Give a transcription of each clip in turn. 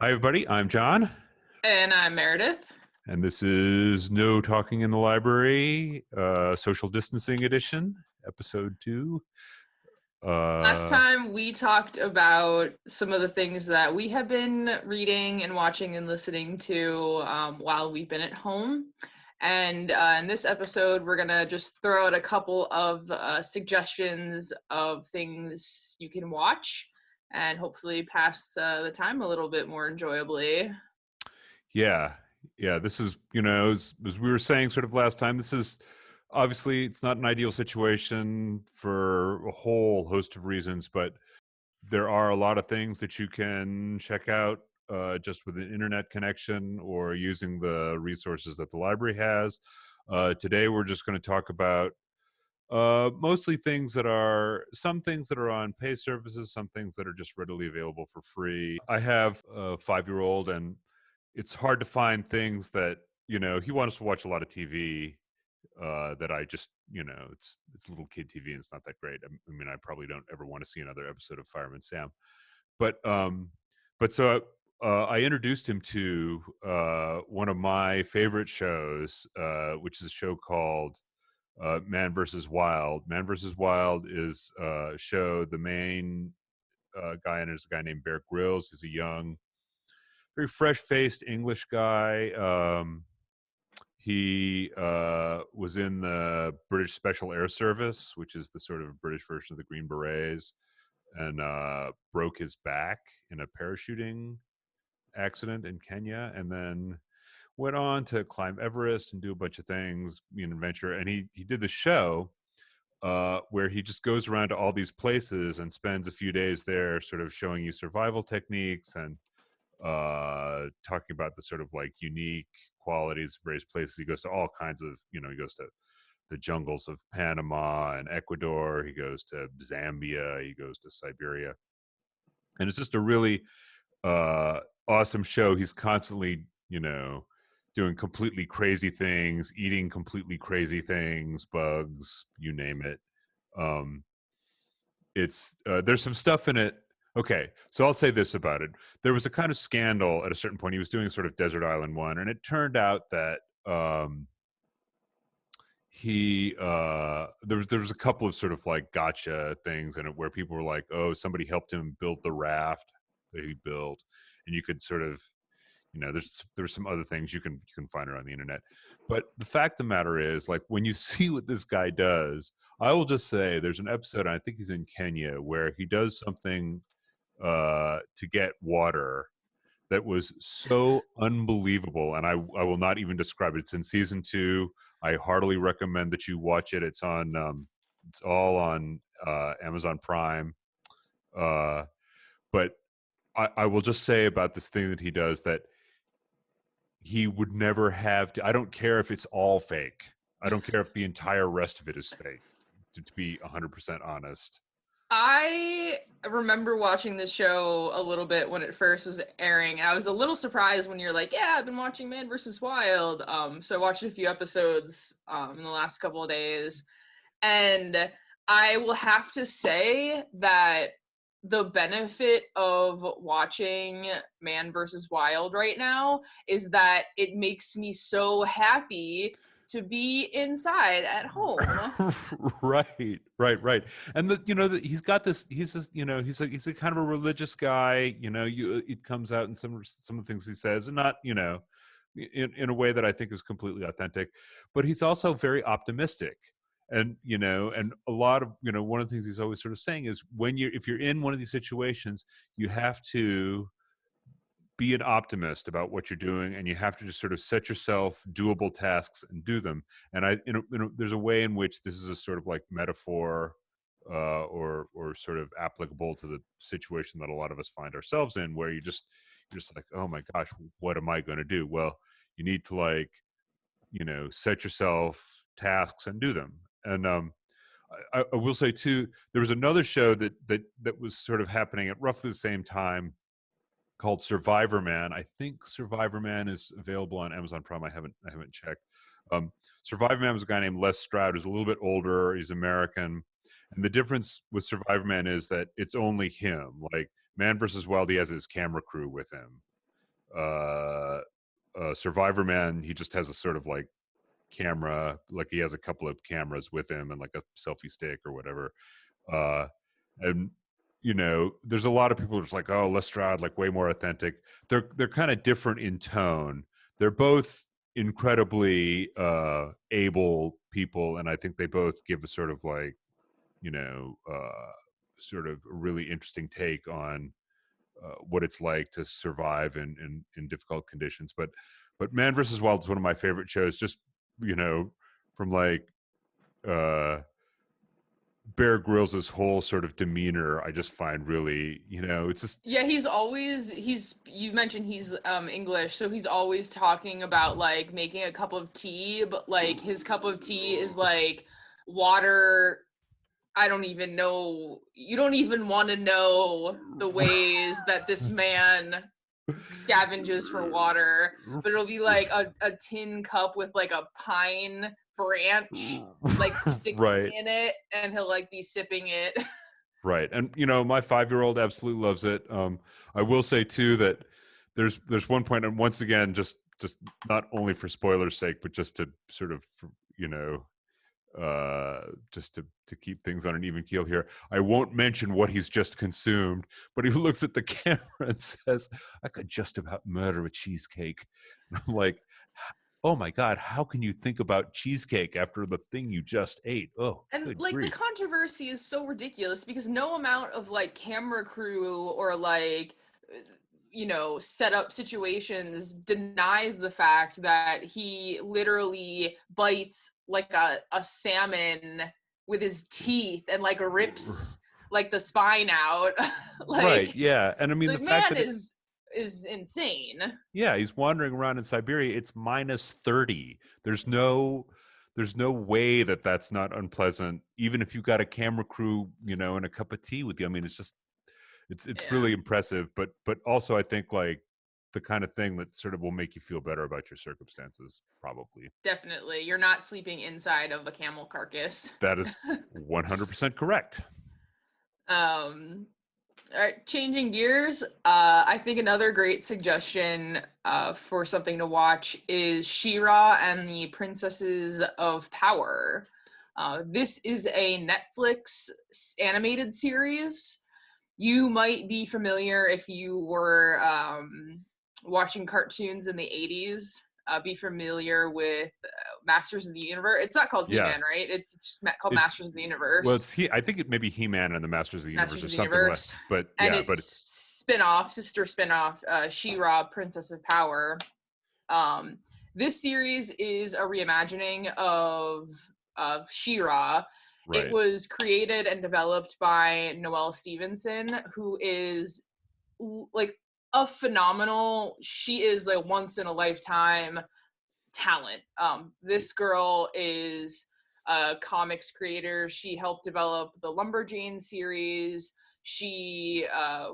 Hi, everybody. I'm John, And I'm Meredith. and this is No Talking in the Library, Social Distancing Edition, Episode 2. Last Uh, time we talked about some of the things that we have been reading and watching and listening to while we've been at home. And in this episode, we're going to just throw out a couple of suggestions of things you can watch and hopefully pass the time a little bit more enjoyably. yeah, yeah, this is, as we were saying sort of last time, this is obviously it's not an ideal situation for a whole host of reasons, but there are a lot of things that you can check out just with an internet connection or using the resources that the library has. Today, we're just going to talk about mostly some things that are on pay services, some things that are just readily available for free. I have a 5-year-old, and it's hard to find things that he wants to watch a lot of TV. That I just it's little kid TV and it's not that great. I mean, I probably don't ever want to see another episode of Fireman Sam, but so I introduced him to one of my favorite shows, which is a show called Man versus Wild. Man versus Wild is a show. The main guy in it is a guy named Bear Grylls. He's a young, very fresh-faced English guy. He was in the British Special Air Service, which is the sort of British version of the Green Berets, and broke his back in a parachuting accident in Kenya, and then went on to climb Everest and do a bunch of things, be an adventurer. And he did the show where he just goes around to all these places and spends a few days there, sort of showing you survival techniques and talking about the sort of like unique qualities of various places. He goes to all kinds of, he goes to the jungles of Panama and Ecuador. He goes to Zambia. He goes to Siberia. And it's just a really awesome show. He's constantly, doing completely crazy things, eating completely crazy things, bugs, you name it. Um, it's there's some stuff in it. Okay, so I'll say this about it. There was a kind of scandal at a certain point. He was doing sort of Desert Island One, and it turned out that he there was a couple of sort of like gotcha things in it where people were like, oh, somebody helped him build the raft that he built, and you could sort of there's some other things you can find around the internet. But the fact of the matter is, like, when you see what this guy does, I will just say there's an episode, and I think he's in Kenya, where he does something to get water that was so unbelievable, and I will not even describe it. It's in season 2. I heartily recommend that you watch it. It's all on Amazon Prime. But I will just say about this thing that he does that he would never have to. I don't care if it's all fake. I don't care if the entire rest of it is fake, to be 100% honest. I remember watching the show a little bit when it first was airing. I was a little surprised when you're like, "Yeah, I've been watching Man vs. Wild." So I watched a few episodes in the last couple of days, and I will have to say that the benefit of watching Man vs. Wild right now is that it makes me so happy to be inside at home. Right. And he's got this. He's this. He's a kind of a religious guy. It comes out in some of the things he says, and not in a way that I think is completely authentic. But he's also very optimistic, and and a lot of one of the things he's always sort of saying is if you're in one of these situations, you have to be an optimist about what you're doing, and you have to just sort of set yourself doable tasks and do them. And there's a way in which this is a sort of like metaphor or sort of applicable to the situation that a lot of us find ourselves in, where you're just like, oh my gosh, what am I going to do? Well, you need to, like, set yourself tasks and do them. And I will say too, there was another show that was sort of happening at roughly the same time, called Survivorman. I think Survivorman is available on Amazon Prime. I haven't checked. Survivorman was a guy named Les Stroud, who's a little bit older. He's American, and the difference with Survivorman is that it's only him. Like Man versus Wild, he has his camera crew with him, Survivorman, he just has a sort of like camera, like he has a couple of cameras with him and like a selfie stick or whatever. Uh, and there's a lot of people who's like, oh, Lestrade, like way more authentic. They're kind of different in tone. They're both incredibly able people, and I think they both give a sort of like, sort of a really interesting take on what it's like to survive in difficult conditions. But Man versus Wild is one of my favorite shows. Just from like Bear Grylls' whole sort of demeanor, I just find really, it's just Yeah, you mentioned he's English, so he's always talking about like making a cup of tea, but like his cup of tea is like water. I don't even know. You don't even want to know the ways that this man scavenges for water, but it'll be like a tin cup with like a pine branch like sticking right. in it, and he'll like be sipping it. Right. And my 5-year-old absolutely loves it. I will say too that there's one point, and once again, just not only for spoilers' sake, but just to sort of, you know, just to keep things on an even keel here. I won't mention what he's just consumed, but he looks at the camera and says, "I could just about murder a cheesecake." And I'm like, "Oh my God, how can you think about cheesecake after the thing you just ate?" Oh, And good like the grief. controversy is so ridiculous because no amount of like camera crew or like set up situations denies the fact that he literally bites like a salmon with his teeth and like rips like the spine out. Right, Like yeah. And I mean, the the fact man that is insane. yeah, he's wandering around in Siberia. It's minus 30. There's no way that that's not unpleasant, even if you got a camera crew, and a cup of tea with you. I mean, it's Yeah, really impressive, but also I think like the kind of thing that sort of will make you feel better about your circumstances, probably. definitely. You're not sleeping inside of a camel carcass. That is 100% correct. um All right, changing gears. I think another great suggestion for something to watch is Shira and the Princesses of Power. This is a Netflix animated series. You might be familiar if you were watching cartoons in the 80s. Be familiar with Masters of the Universe. It's not called Yeah. He-Man, right? It's called It's Masters of the well, Universe. it's I think it may be He-Man and the Masters of the Universe Masters or of the something like, Universe, but and yeah, it's but it's sister spin-off, She-Ra, Princess of Power. Um, this series is a reimagining of She-Ra. It right. was created and developed by Noelle Stevenson, who is like a phenomenal. She is a once in a lifetime talent. This girl is a comics creator. She helped develop the Lumberjane series. She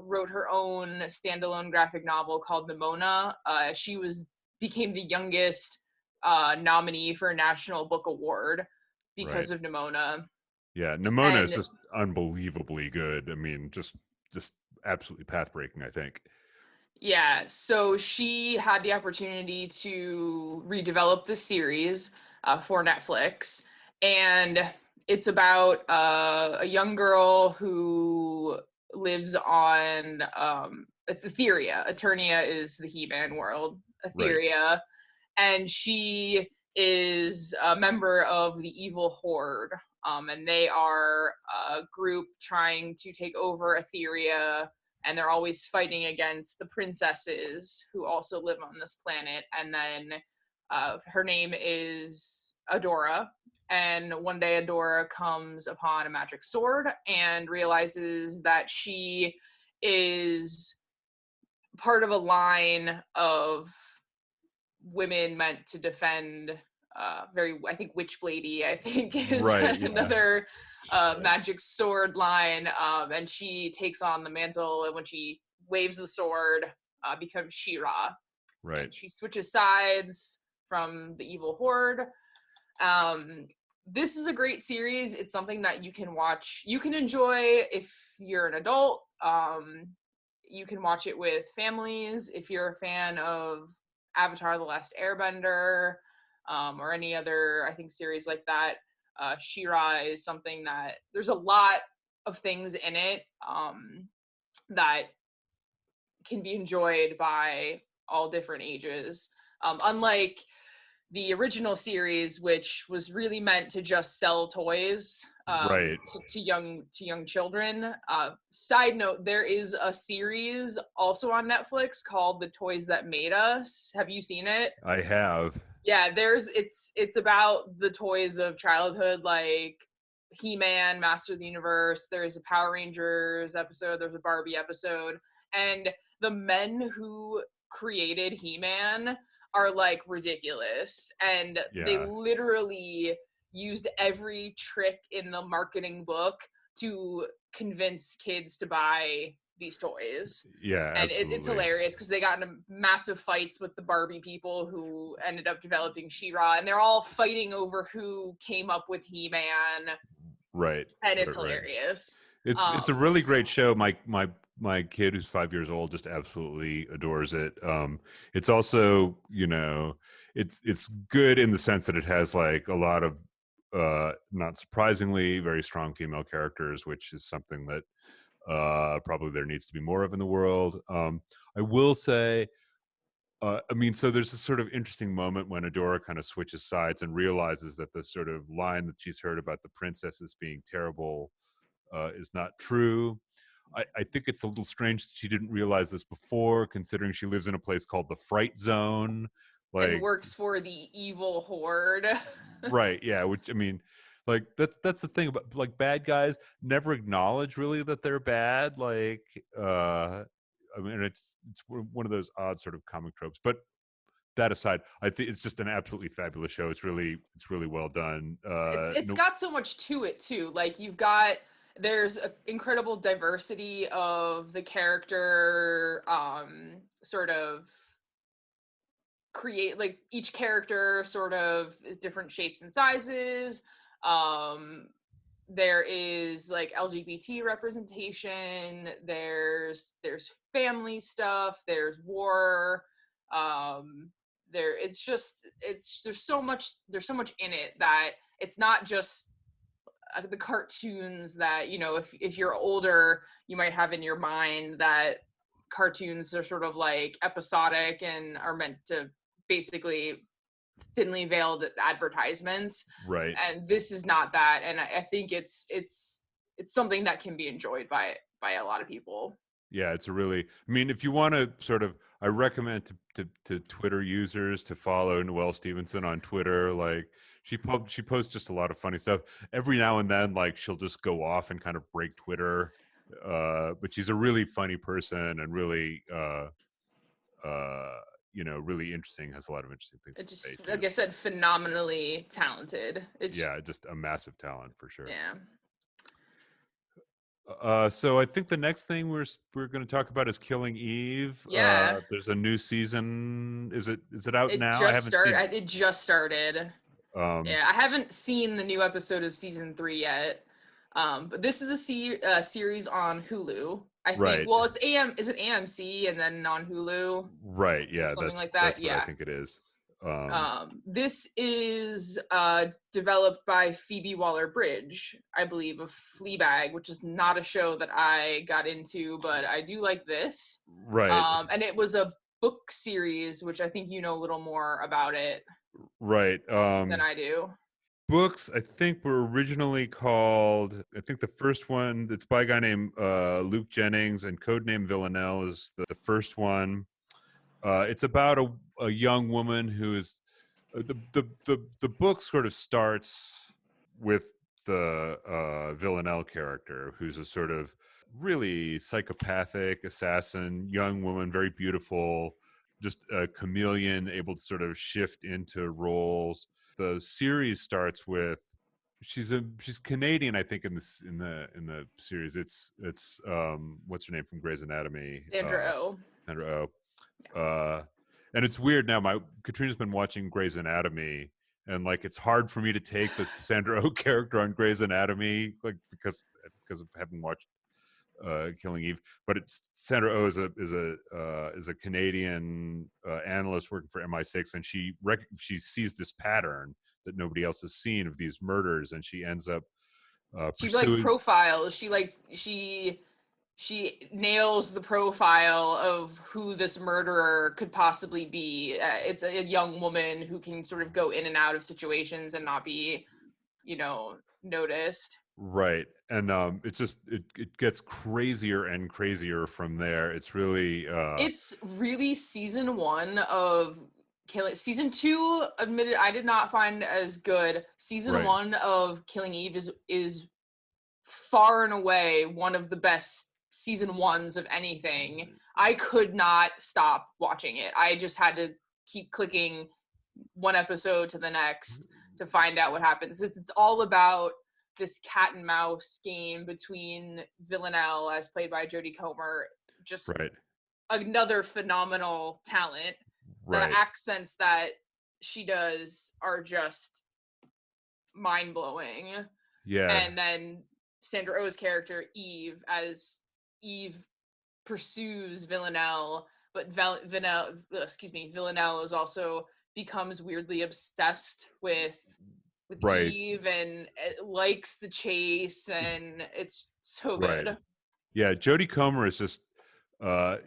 wrote her own standalone graphic novel called Nimona. She became the youngest nominee for a National Book Award Right. because of Nimona. Yeah, Nimona is And just unbelievably good. I mean, just absolutely path-breaking, I think. yeah, so she had the opportunity to redevelop the series for Netflix, and it's about a young girl who lives on Etheria. Eternia is the He-Man world, Right. Etheria, and she is a member of the evil horde, and they are a group trying to take over Etheria, and they're always fighting against the princesses who also live on this planet. And then her name is Adora, and one day Adora comes upon a magic sword and realizes that she is part of a line of women meant to defend I think Witchblady, I think is Right, yeah. another Right. magic sword line, and she takes on the mantle, and when she waves the sword, becomes She-Ra, Right. and she switches sides from the evil horde. um, this is a great series. It's something that you can watch, you can enjoy if you're an adult. you can watch it with families if you're a fan of Avatar: The Last Airbender, or any other, I think, series like that. Shira is something that there's a lot of things in it that can be enjoyed by all different ages. Unlike the original series, which was really meant to just sell toys Right. to young children. Side note: there is a series also on Netflix called "The Toys That Made Us." Have you seen it? I have. Yeah, it's about the toys of childhood, like He-Man, Master of the Universe. There's a Power Rangers episode. There's a Barbie episode, and the men who created He-Man are like ridiculous, and they Yeah. literally used every trick in the marketing book to convince kids to buy these toys. Yeah, And it's absolutely. hilarious because they got into massive fights with the Barbie people who ended up developing Shira, and they're all fighting over who came up with He-Man, Right. and it's Right, right. hilarious. It's a Um, really great show. My kid who's 5 years old just absolutely adores it. It's also, it's good in the sense that it has like a lot of not surprisingly very strong female characters, which is something that probably there needs to be more of in the world. I will say, I mean, so there's this sort of interesting moment when Adora kind of switches sides and realizes that the sort of line that she's heard about the princesses being terrible is not true. I think it's a little strange that she didn't realize this before, considering she lives in a place called the Fright Zone. and Like, works for the evil horde. right, yeah, which I mean, like that's the thing about like bad guys never acknowledge really that they're bad. Like, I mean, it's one of those odd sort of comic tropes. But that aside, I think it's just an absolutely fabulous show. It's really well done. It's No, got so much to it too. Like there's an incredible diversity of the character, sort of create, like each character sort of is different shapes and sizes. Um, there is like LGBT representation. There's family stuff. There's war. It's just there's so much in it that it's not just the cartoons that, if you're older, you might have in your mind that cartoons are sort of like episodic and are meant to basically thinly veiled advertisements. right. And this is not that, and I think it's something that can be enjoyed by a lot of people. Yeah, it's a really. I mean, if you want to sort of, I recommend to Twitter users to follow Noelle Stevenson on Twitter. Like she posts just a lot of funny stuff. Every now and then, like she'll just go off and kind of break Twitter. But she's a really funny person and really, uh, really interesting. Has a lot of interesting things It to say just, too. like I said, phenomenally talented. It's Yeah, just a massive talent for sure. Yeah. So I think the next thing we're going to talk about is Killing Eve. Yeah, There's a new season. Is it out it now? I just haven't seen. started. It just started. Um, Yeah, I haven't seen the new episode of season 3 yet. But this is a series on Hulu. I think. right, Well, it's AM. Is it AMC and then on Hulu right. or Yeah, something that's like that? that's what I Yeah. think it is. Um, This is developed by Phoebe Waller-Bridge, I believe, of Fleabag, which is not a show that I got into, but I do like this. right, And it was a book series, which I think you know a little more about it right. than I do. Books I think were originally called. I think the first one. It's by a guy named Luke Jennings, and Codename Villanelle is the first one. It's about a young woman who is the book sort of starts with the Villanelle character, who's a sort of really psychopathic assassin, young woman, very beautiful, just a chameleon, able to sort of shift into roles. The series starts with she's Canadian, I think, in the series. It's what's her name from Grey's Anatomy? Sandra Oh. Sandra Oh. And it's weird now. My Katrina's been watching Grey's Anatomy, and like it's hard for me to take the Sandra Oh character on Grey's Anatomy, like because of having watched Killing Eve. But it's Sandra Oh is a Canadian analyst working for MI6, and she sees this pattern that nobody else has seen of these murders, and she ends up She like pursuing. profiles. She nails the profile of who this murderer could possibly be. It's a young woman who can sort of go in and out of situations and not be, noticed. Right. And it gets crazier and crazier from there. It's really It's really season 1 of Killing. Season 2, admitted, I did not find as good. Season right. 1 of Killing Eve is far and away one of the best season 1s of anything. I could not stop watching it. I just had to keep clicking one episode to the next to find out what happens. It's all about this cat and mouse game between Villanelle, as played by Jodie Comer, just Right. another phenomenal talent. The Right. accents that she does are just mind-blowing. Yeah. And then Sandra Oh's character, Eve, as Eve pursues Villanelle, but Villanelle is also becomes weirdly obsessed with Right. Eve and likes the chase, and it's so Right. good. Yeah, Jodie Comer is just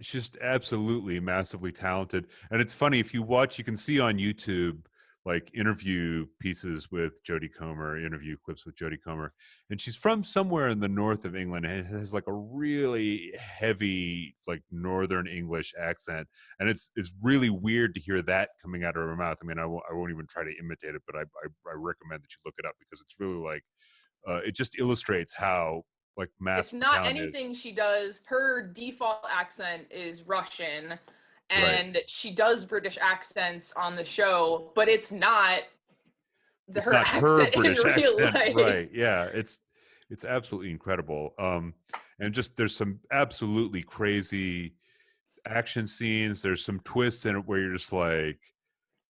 she's just absolutely massively talented. And it's funny, if you watch, you can see on YouTube like interview pieces with Jodie Comer, interview clips with Jodie Comer. And she's from somewhere in the north of England, and it has like a really heavy like northern English accent. And it's really weird to hear that coming out of her mouth. I mean, I won't even try to imitate it, but I recommend that you look it up, because it's really like it just illustrates how like It's massive the not talent is. anything she does. Her default accent is Russian, Right. and she does British accents on the show, but it's not It's her not her accent in British real accent, life. right? Yeah, it's absolutely incredible. And just there's some absolutely crazy action scenes. There's some twists in it where you're just like,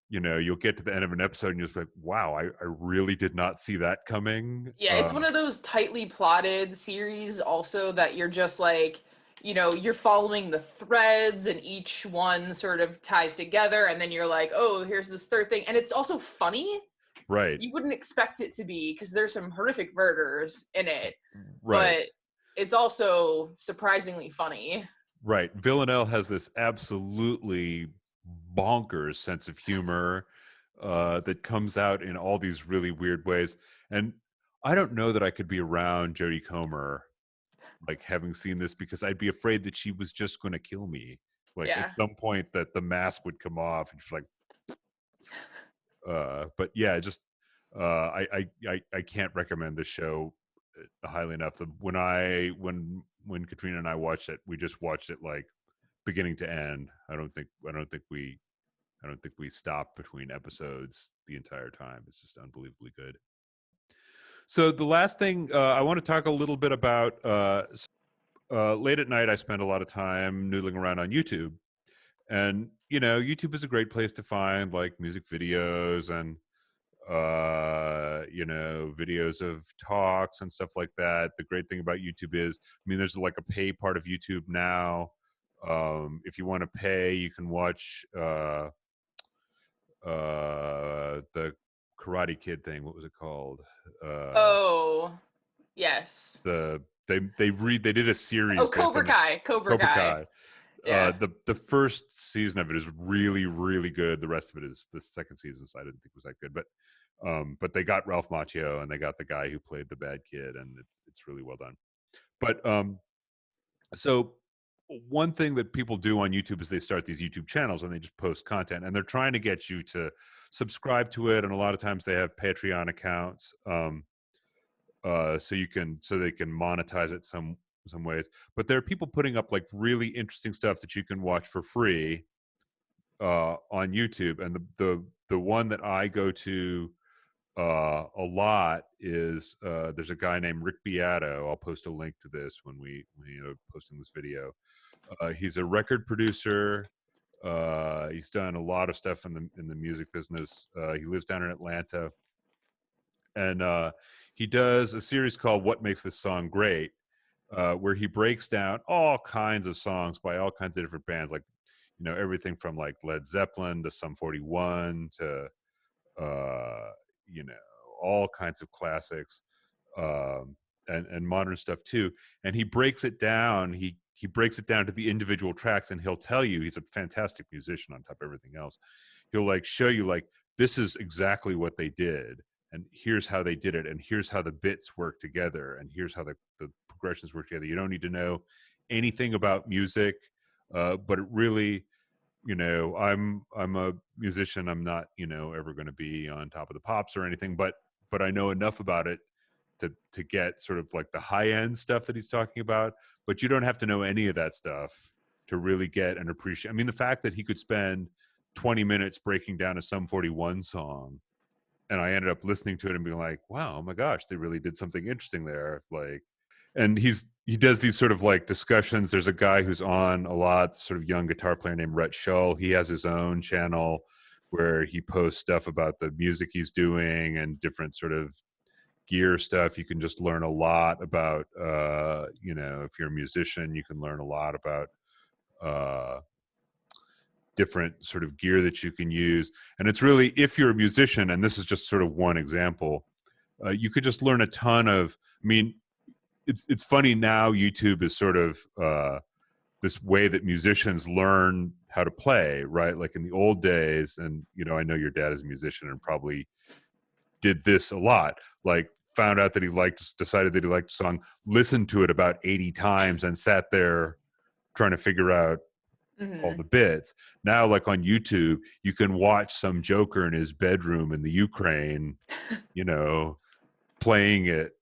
you'll get to the end of an episode and you're just like, wow, I really did not see that coming. Yeah, it's one of those tightly plotted series also that you're just like, you're following the threads and each one sort of ties together, and then you're like, oh, here's this third thing. And it's also funny. Right, You wouldn't expect it to be because there's some horrific murders in it, right, but it's also surprisingly funny. right. Villanelle has this absolutely bonkers sense of humor that comes out in all these really weird ways. And I don't know that I could be around Jodie Comer, like having seen this, because I'd be afraid that she was just going to kill me. Like at Yeah. some point that the mask would come off, and she's like, but yeah, just I can't recommend this show highly enough. When Katrina and I watched it, we just watched it like beginning to end. I don't think we stopped between episodes the entire time. It's just unbelievably good. So the last thing I want to talk a little bit about. Late at night, I spend a lot of time noodling around on YouTube, and YouTube is a great place to find like music videos and videos of talks and stuff like that. The great thing about YouTube is, I mean, there's like a pay part of YouTube now. If you want to pay, you can watch the Karate Kid thing. What was it called? Uh, Oh, yes. they did a series Oh, based Cobra on this. Kai. Cobra Cobra Kai. Kai. Yeah. The first season of it is really, really good. The rest of it is the second season, so I didn't think was that good. But they got Ralph Macchio, and they got the guy who played the bad kid, and it's really well done. But so one thing that people do on YouTube is they start these YouTube channels and they just post content, and they're trying to get you to subscribe to it. And a lot of times they have Patreon accounts, so they can monetize it some ways. But there are people putting up like really interesting stuff that you can watch for free on YouTube, and the one that I go to a lot is there's a guy named Rick Beato. I'll post a link to this when we posting this video. He's a record producer. He's done a lot of stuff in the music business. He lives down in Atlanta, and he does a series called "What Makes This Song Great." where he breaks down all kinds of songs by all kinds of different bands, like, everything from like Led Zeppelin to Sum 41 to uh, you know, all kinds of classics, um, and modern stuff too. And he breaks it down. He breaks it down to the individual tracks, and he'll tell you he's a fantastic musician on top of everything else. He'll like show you like this is exactly what they did, and here's how they did it, and here's how the bits work together, and here's how the progressions work together. You don't need to know anything about music, but it really, I'm a musician. I'm not, ever going to be on top of the pops or anything, but I know enough about it to get sort of like the high end stuff that he's talking about. But you don't have to know any of that stuff to really get and appreciate. I mean, the fact that he could spend 20 minutes breaking down a Sum 41 song, and I ended up listening to it and being like, wow, oh my gosh, they really did something interesting there. Like, and he does these sort of like discussions. There's a guy who's on a lot, sort of young guitar player named Rhett Shull. He has his own channel where he posts stuff about the music he's doing and different sort of gear stuff. You can just learn a lot about, if you're a musician, you can learn a lot about different sort of gear that you can use. And it's really, if you're a musician, and this is just sort of one example, you could just learn a ton of, I mean, it's funny now, YouTube is sort of this way that musicians learn how to play, right? Like in the old days, and I know your dad is a musician and probably did this a lot, like found out that decided that he liked a song, listened to it about 80 times and sat there trying to figure out all the bits. Now, like on YouTube, you can watch some joker in his bedroom in the Ukraine, playing it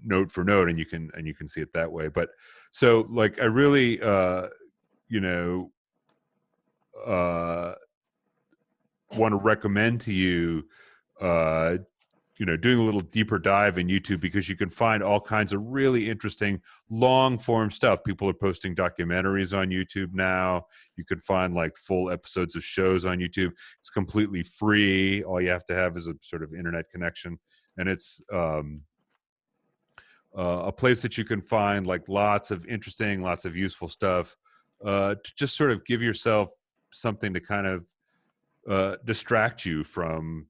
note for note, and you can see it that way. But so like I really want to recommend to you doing a little deeper dive in YouTube, because you can find all kinds of really interesting long form stuff. People are posting documentaries on YouTube now. You can find like full episodes of shows on YouTube. It's completely free. All you have to have is a sort of internet connection, and it's a place that you can find like lots of interesting, lots of useful stuff, to just sort of give yourself something to kind of distract you from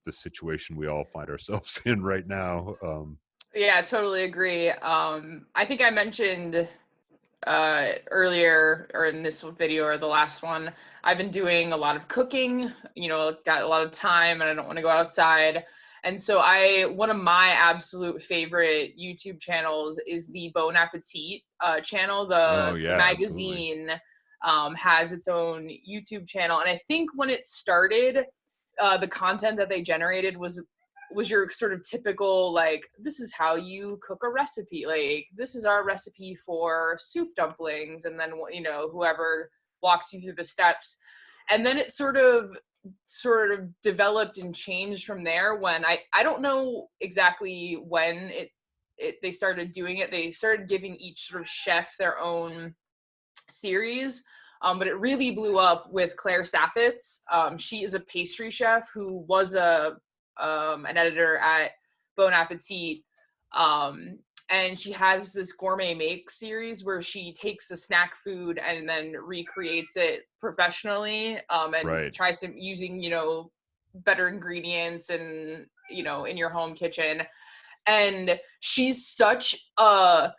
the situation we all find ourselves in right now. Yeah, I totally agree. I think I mentioned earlier, or in this video or the last one, I've been doing a lot of cooking, got a lot of time and I don't want to go outside. And so one of my absolute favorite YouTube channels is the Bon Appetit channel. Oh The yeah, absolutely. magazine has its own YouTube channel. And I think when it started, the content that they generated was your sort of typical, like, this is how you cook a recipe, like this is our recipe for soup dumplings, and then whoever walks you through the steps. And then it sort of developed and changed from there, when I don't know exactly when they started doing it. They started giving each sort of chef their own series. But it really blew up with Claire Saffitz. She is a pastry chef who was an editor at Bon Appetit. And she has this gourmet make series where she takes a snack food and then recreates it professionally, and Right. tries to using, better ingredients and, in your home kitchen. And she's such a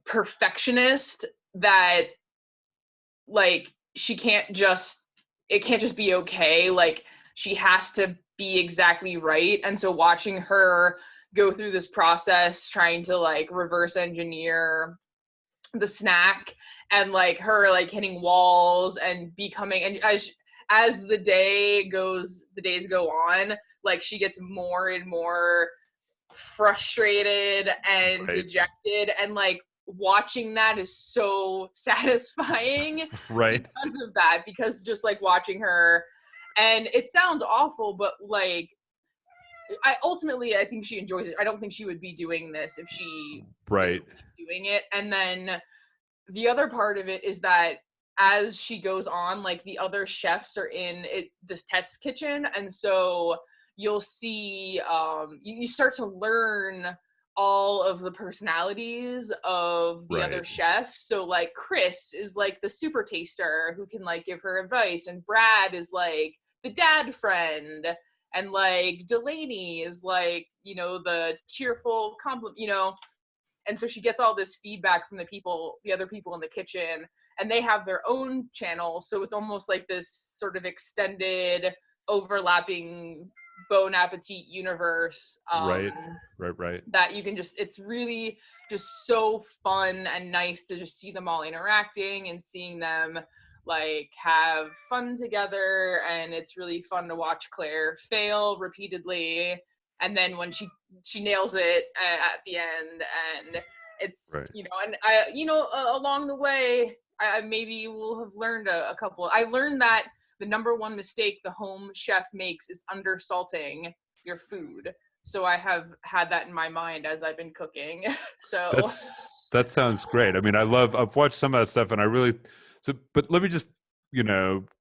perfectionist that, like, it can't just be okay. Like, she has to be exactly right. And so watching her go through this process, trying to like reverse engineer the snack, and like her like hitting walls and becoming, and as the days go on, like she gets more and more frustrated and Right. dejected, and like watching that is so satisfying Right. because of that, because just like watching her, and it sounds awful, but like I think she enjoys it. I don't think she would be doing this if she Right. didn't like doing it. And then the other part of it is that as she goes on, like the other chefs are in this test kitchen, and so you'll see you start to learn all of the personalities of the other Right. chefs. So like Chris is like the super taster who can like give her advice, and Brad is like the dad friend, and like Delaney is like, you know, the cheerful compliment, you know. And so she gets all this feedback from the other people in the kitchen, and they have their own channel. So it's almost like this sort of extended, overlapping Bon Appetit universe. Right. Right. That you can just, it's really just so fun and nice to just see them all interacting and seeing them like have fun together. And it's really fun to watch Claire fail repeatedly, and then when she nails it at the end. And it's, Right. you know, and I, you know, along the way, I maybe will have learned a couple. I learned that the number one mistake the home chef makes is undersalting your food. So I have had that in my mind as I've been cooking. So That sounds great. I mean, I've watched some of that stuff, and I really but let me just,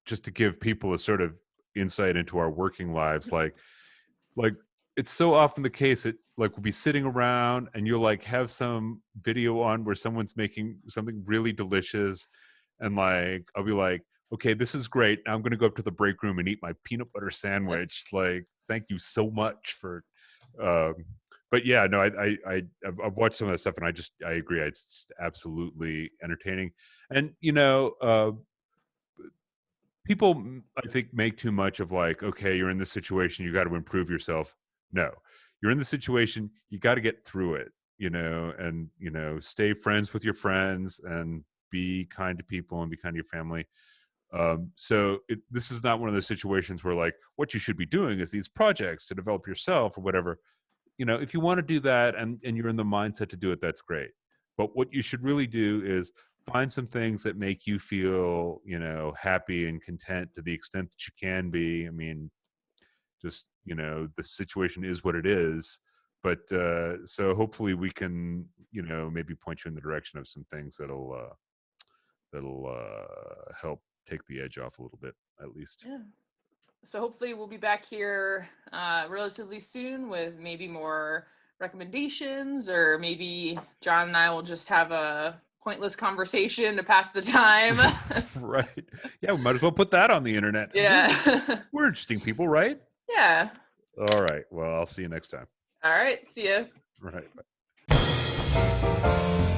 just to give people a sort of insight into our working lives, like it's so often the case that like we'll be sitting around and you'll like have some video on where someone's making something really delicious, and like I'll be like, okay, this is great. Now I'm going to go up to the break room and eat my peanut butter sandwich. Like, thank you so much for. Um, but yeah, no, I've watched some of that stuff, and I agree. It's just absolutely entertaining, and people, I think, make too much of like, okay, you're in this situation, you got to improve yourself. No, you're in the situation, you got to get through it, and stay friends with your friends, and be kind to people, and be kind to your family. So this is not one of those situations where like what you should be doing is these projects to develop yourself or whatever. If you want to do that, and you're in the mindset to do it, that's great. But what you should really do is find some things that make you feel, happy and content to the extent that you can be. I mean, just, the situation is what it is. But so hopefully we can, maybe point you in the direction of some things that'll help take the edge off a little bit, at least. yeah. So hopefully we'll be back here relatively soon with maybe more recommendations, or maybe John and I will just have a pointless conversation to pass the time. Right. Yeah, we might as well put that on the internet. Yeah. We're interesting people, right? Yeah. All right. Well, I'll see you next time. All right. See ya. Right. Bye.